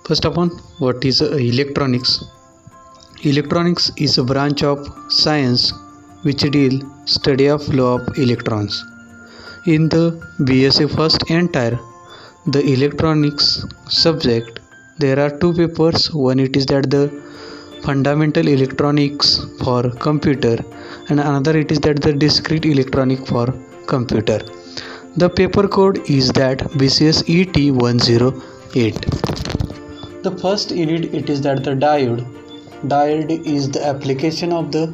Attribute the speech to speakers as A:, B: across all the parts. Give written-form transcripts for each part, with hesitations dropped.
A: First of all, what is electronics? Electronics is a branch of science which deal study of flow of electrons. In the BSc first entire, the electronics subject, there are two papers. One it is that the fundamental electronics for computer, and another it is that the discrete electronic for computer. The paper code is that BCS ET 108. The first unit it is that the diode. Diode is the application of the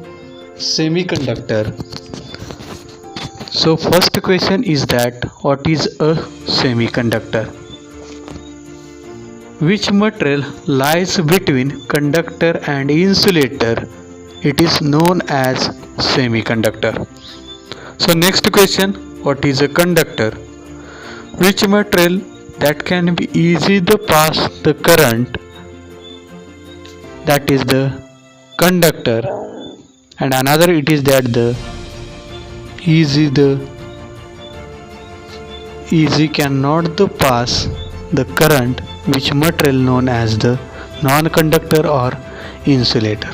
A: semiconductor. So first question is that what is a semiconductor? Which material lies between conductor and insulator? It is known as semiconductor. So next question, what is a conductor? Which material that can be easy to pass the current? That is the conductor. And another it is that the easy cannot the pass the current, which material known as the non-conductor or insulator.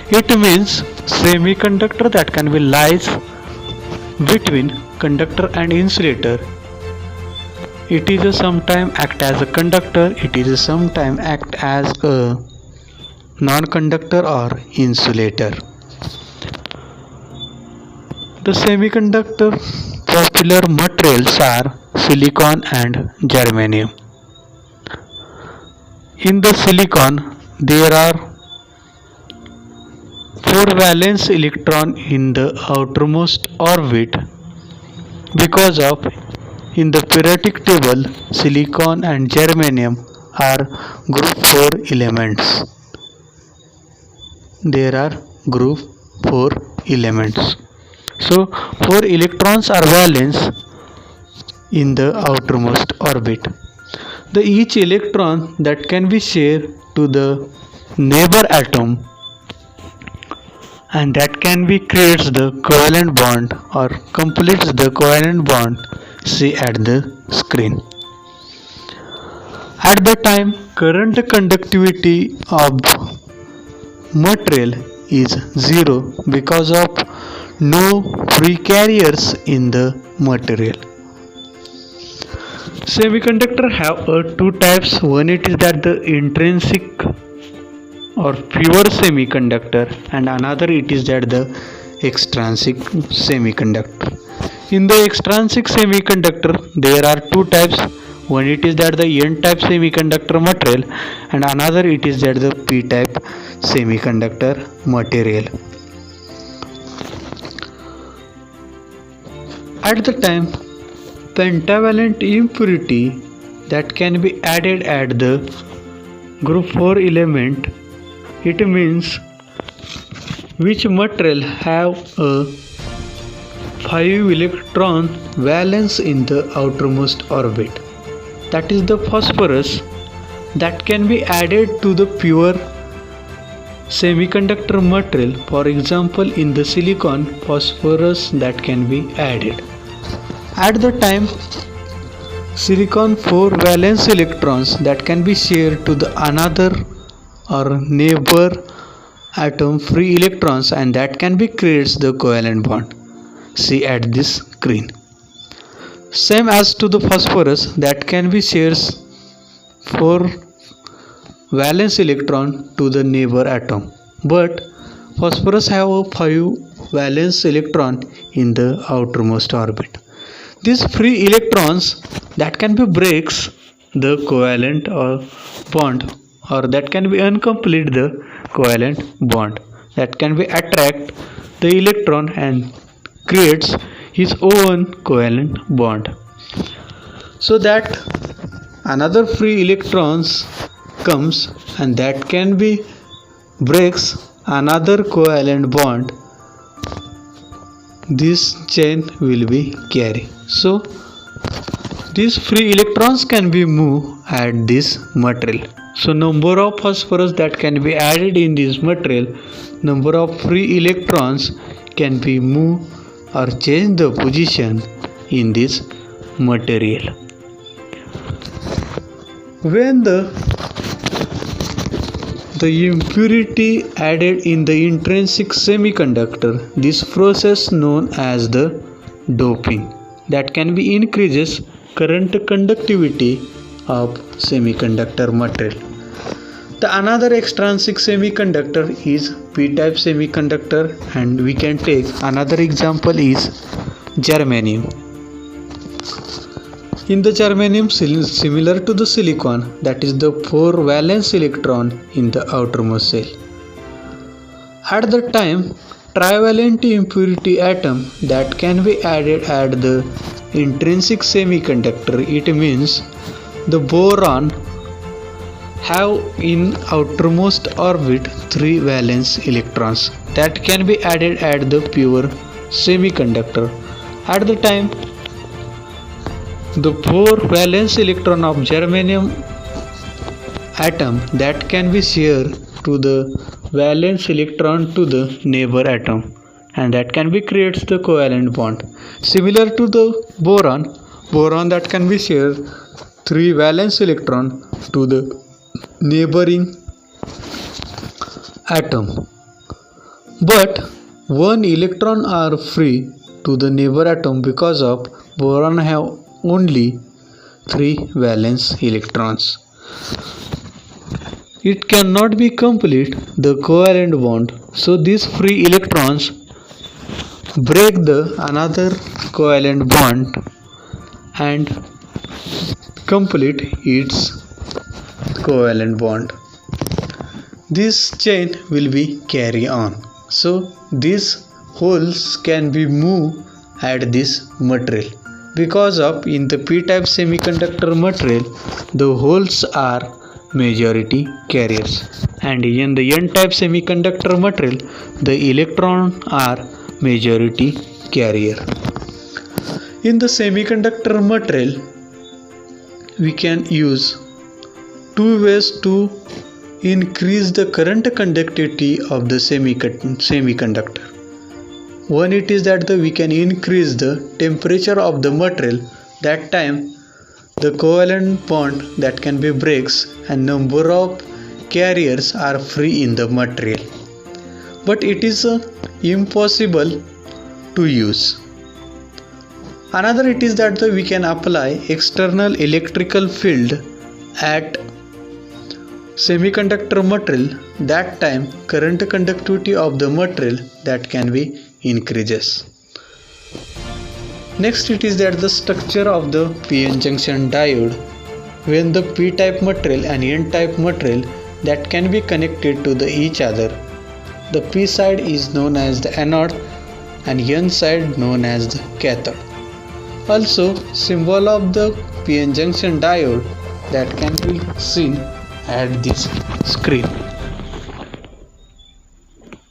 A: It means semiconductor that can be lies between conductor and insulator. It is a sometime act as a conductor, it is a sometime act as a non-conductor or insulator. The semiconductor popular materials are silicon and germanium. In the silicon, there are 4 valence electron in the outermost orbit. Because of in the periodic table, silicon and germanium are group 4 elements. There are group 4 elements. So 4 electrons are valence in the outermost orbit. The each electron that can be shared to the neighbor atom, and that can be creates the covalent bond or completes the covalent bond. See at the screen. At the time, current conductivity of material is 0 because of no free carriers in the material. Semiconductor have two types. One it is that the intrinsic or pure semiconductor, and another it is that the extrinsic semiconductor. In the extrinsic semiconductor, there are two types. One it is that the N-type semiconductor material, and another it is that the P-type semiconductor material. At the time, pentavalent impurity that can be added at the group 4 element, it means which material have a 5 electron valence in the outermost orbit. That is the phosphorus that can be added to the pure semiconductor material. For example, in the silicon, phosphorus that can be added. At the time, silicon 4 valence electrons that can be shared to the another or neighbor atom free electrons, and that can be creates the covalent bond. See at this screen. Same as to the phosphorus that can be shares 4 valence electron to the neighbor atom, but phosphorus have a 5 valence electron in the outermost orbit. These free electrons that can be breaks the covalent or bond, or that can be incomplete the covalent bond, that can be attract the electron and creates his own covalent bond, so that another free electrons comes and that can be breaks another covalent bond. This chain will be carry. So these free electrons can be moved at this material. So number of phosphorus that can be added in this material, number of free electrons can be moved or change the position in this material. When the the impurity added in the intrinsic semiconductor. This process known as the doping that can be increases current conductivity of semiconductor material. The another extrinsic semiconductor is p-type semiconductor, and we can take another example is germanium. In the germanium, similar to the silicon, that is the 4 valence electron in the outermost shell. At the time, trivalent impurity atom that can be added at the intrinsic semiconductor. It means the boron have in outermost orbit 3 valence electrons that can be added at the pure semiconductor. At the time, the 4 valence electron of germanium atom that can be shared to the valence electron to the neighbor atom, and that can be creates the covalent bond. Similar to the boron that can be shared 3 valence electron to the neighboring atom, but 1 electron are free to the neighbor atom because of boron have only 3 valence electrons. It cannot be complete the covalent bond, so these free electrons break the another covalent bond and complete its covalent bond. This chain will be carry on, so these holes can be moved at this material. Because of in the p-type semiconductor material, the holes are majority carriers, and in the n-type semiconductor material, the electron are majority carrier. In the semiconductor material, we can use 2 ways to increase the current conductivity of the semiconductor. One, it is that we can increase the temperature of the material. That time the covalent bond that can be breaks and number of carriers are free in the material, but it is impossible to use. Another, it is that we can apply external electrical field at semiconductor material. That time current conductivity of the material that can be increases. Next, it is that the structure of the p-n junction diode. When the p-type material and n-type material that can be connected to each other, the p side is known as the anode and n side known as the cathode. Also, symbol of the p-n junction diode that can be seen at this screen.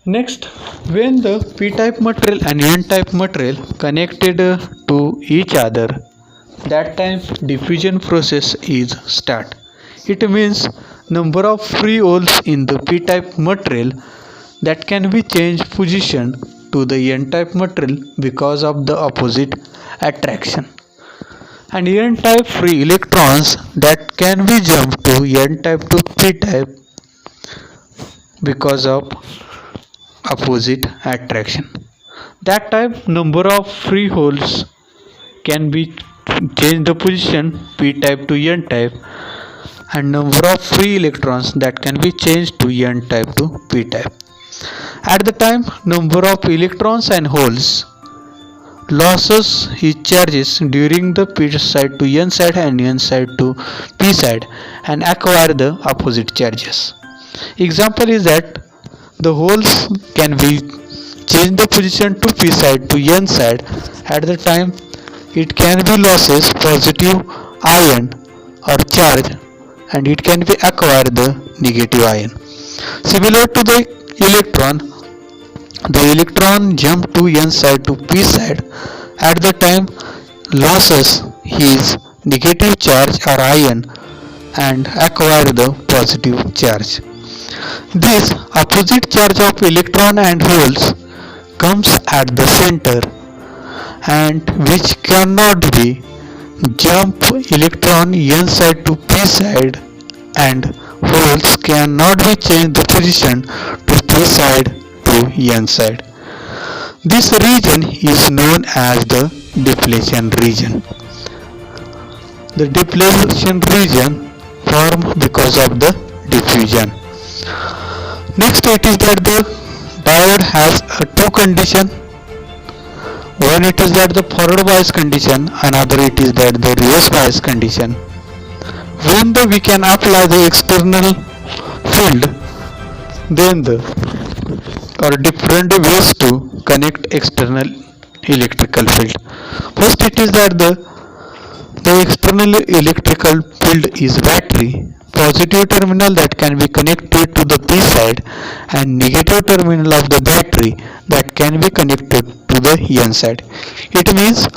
A: Next, when the p-type material and n-type material connected to each other, that time diffusion process is start. It means number of free holes in the p-type material that can be changed position to the n-type material because of the opposite attraction, and n-type free electrons that can be jumped to n-type to p-type because of opposite attraction. That type number of free holes can be changed the position p-type to n-type, and number of free electrons that can be changed to n-type to p-type. At the time, number of electrons and holes losses its charges during the p side to n side and n side to p side and acquire the opposite charges. Example is that the holes can be changed the position to p side to n side. At the time, it can be losses positive ion or charge, and it can be acquire the negative ion. Similar to the electron jump to n side to p side. At the time, losses his negative charge or ion and acquire the positive charge. This opposite charge of electron and holes comes at the center, and which cannot be jump electron n side to p side and holes cannot be changed the position to p side to n side. This region is known as the depletion region. The depletion region formed because of the diffusion. Next it is that the diode has two condition. One it is that the forward bias condition, another it is that the reverse bias condition. When we can apply the external field, then the or different ways to connect external electrical field. First it is that the external electrical field is battery. Positive terminal that can be connected to the P side and negative terminal of the battery that can be connected to the N side. It means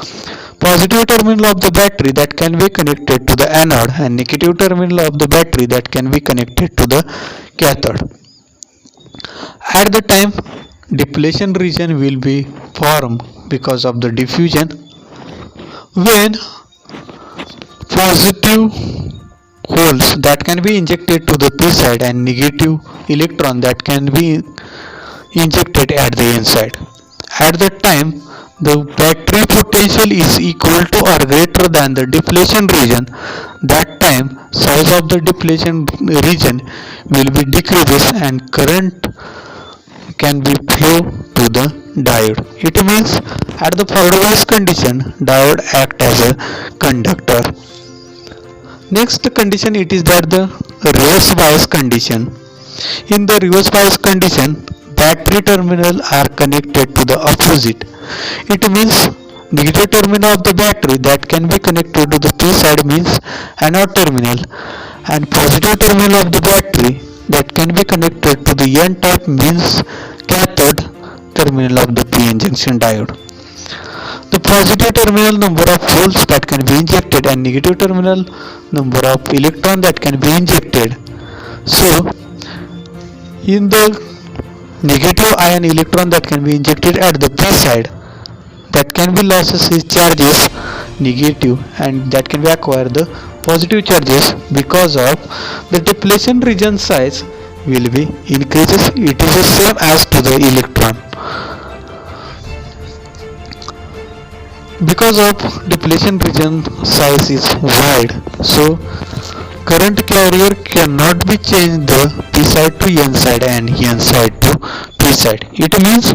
A: positive terminal of the battery that can be connected to the anode and negative terminal of the battery that can be connected to the cathode. At the time, depletion region will be formed because of the diffusion. When positive holes that can be injected to the P side and negative electron that can be injected at the N side. At that time, the battery potential is equal to or greater than the depletion region. That time, size of the depletion region will be decreases and current can be flow to the diode. It means at the forward bias condition, diode act as a conductor. Next condition it is that the reverse bias condition. In the reverse bias condition, battery terminal are connected to the opposite. It means negative terminal of the battery that can be connected to the P side means anode terminal and positive terminal of the battery that can be connected to the N type means cathode terminal of the PN junction diode. The positive terminal number of holes that can be injected and negative terminal number of electron that can be injected. So, in the negative ion electron that can be injected at the P side, that can be losses is charges negative and that can be acquired the positive charges because of the depletion region size will be increases. It is the same as to the electron. Because of depletion region size is wide, so current carrier cannot be changed the P side to N side and N side to P side. It means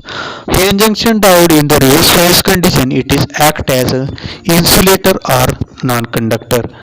A: N junction diode in the reverse bias condition it is act as a insulator or non-conductor.